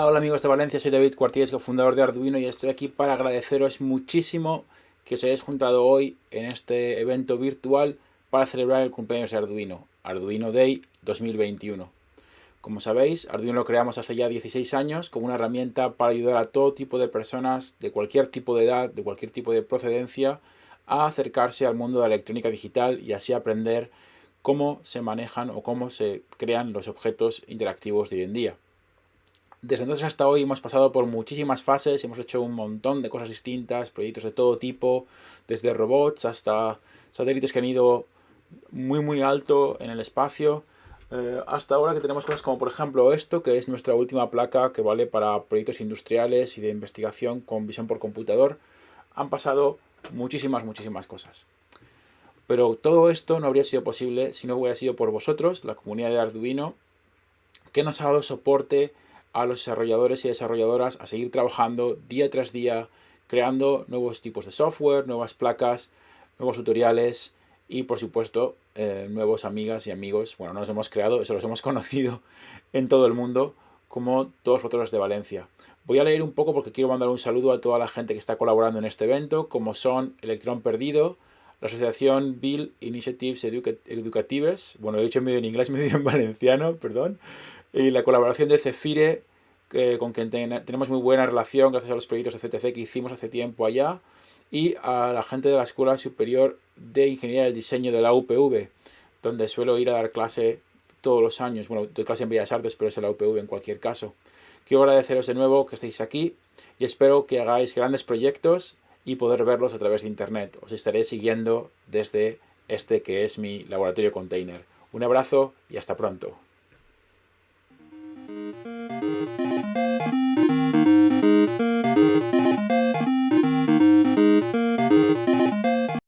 Hola amigos de Valencia, soy David Cuartillas, cofundador de Arduino, y estoy aquí para agradeceros muchísimo que os hayáis juntado hoy en este evento virtual para celebrar el cumpleaños de Arduino, Arduino Day 2021. Como sabéis, Arduino lo creamos hace ya 16 años como una herramienta para ayudar a todo tipo de personas de cualquier tipo de edad, de cualquier tipo de procedencia, a acercarse al mundo de la electrónica digital y así aprender cómo se manejan o cómo se crean los objetos interactivos de hoy en día. Desde entonces hasta hoy hemos pasado por muchísimas fases, hemos hecho un montón de cosas distintas, proyectos de todo tipo, desde robots hasta satélites que han ido muy alto en el espacio, hasta ahora que tenemos cosas como por ejemplo esto, que es nuestra última placa que vale para proyectos industriales y de investigación con visión por computador. Han pasado muchísimas cosas. Pero todo esto no habría sido posible si no hubiera sido por vosotros, la comunidad de Arduino, que nos ha dado soporte a los desarrolladores y desarrolladoras a seguir trabajando día tras día, creando nuevos tipos de software, nuevas placas, nuevos tutoriales y por supuesto nuevos amigas y amigos. Bueno, no los hemos creado, eso los hemos conocido en todo el mundo, como todos vosotros de Valencia. Voy a leer un poco porque quiero mandar un saludo a toda la gente que está colaborando en este evento, como son Electrón Perdido, la asociación Bill Initiatives Educatives, bueno, lo he dicho medio en inglés, medio en valenciano, perdón, y la colaboración de Cefire, con quien tenemos muy buena relación gracias a los proyectos de CTC que hicimos hace tiempo allá, y a la gente de la Escuela Superior de Ingeniería del Diseño de la UPV, donde suelo ir a dar clase todos los años. Bueno, doy clase en Bellas Artes, pero es en la UPV en cualquier caso. Quiero agradeceros de nuevo que estéis aquí y espero que hagáis grandes proyectos y poder verlos a través de internet. Os estaré siguiendo desde este que es mi laboratorio container. Un abrazo y hasta pronto.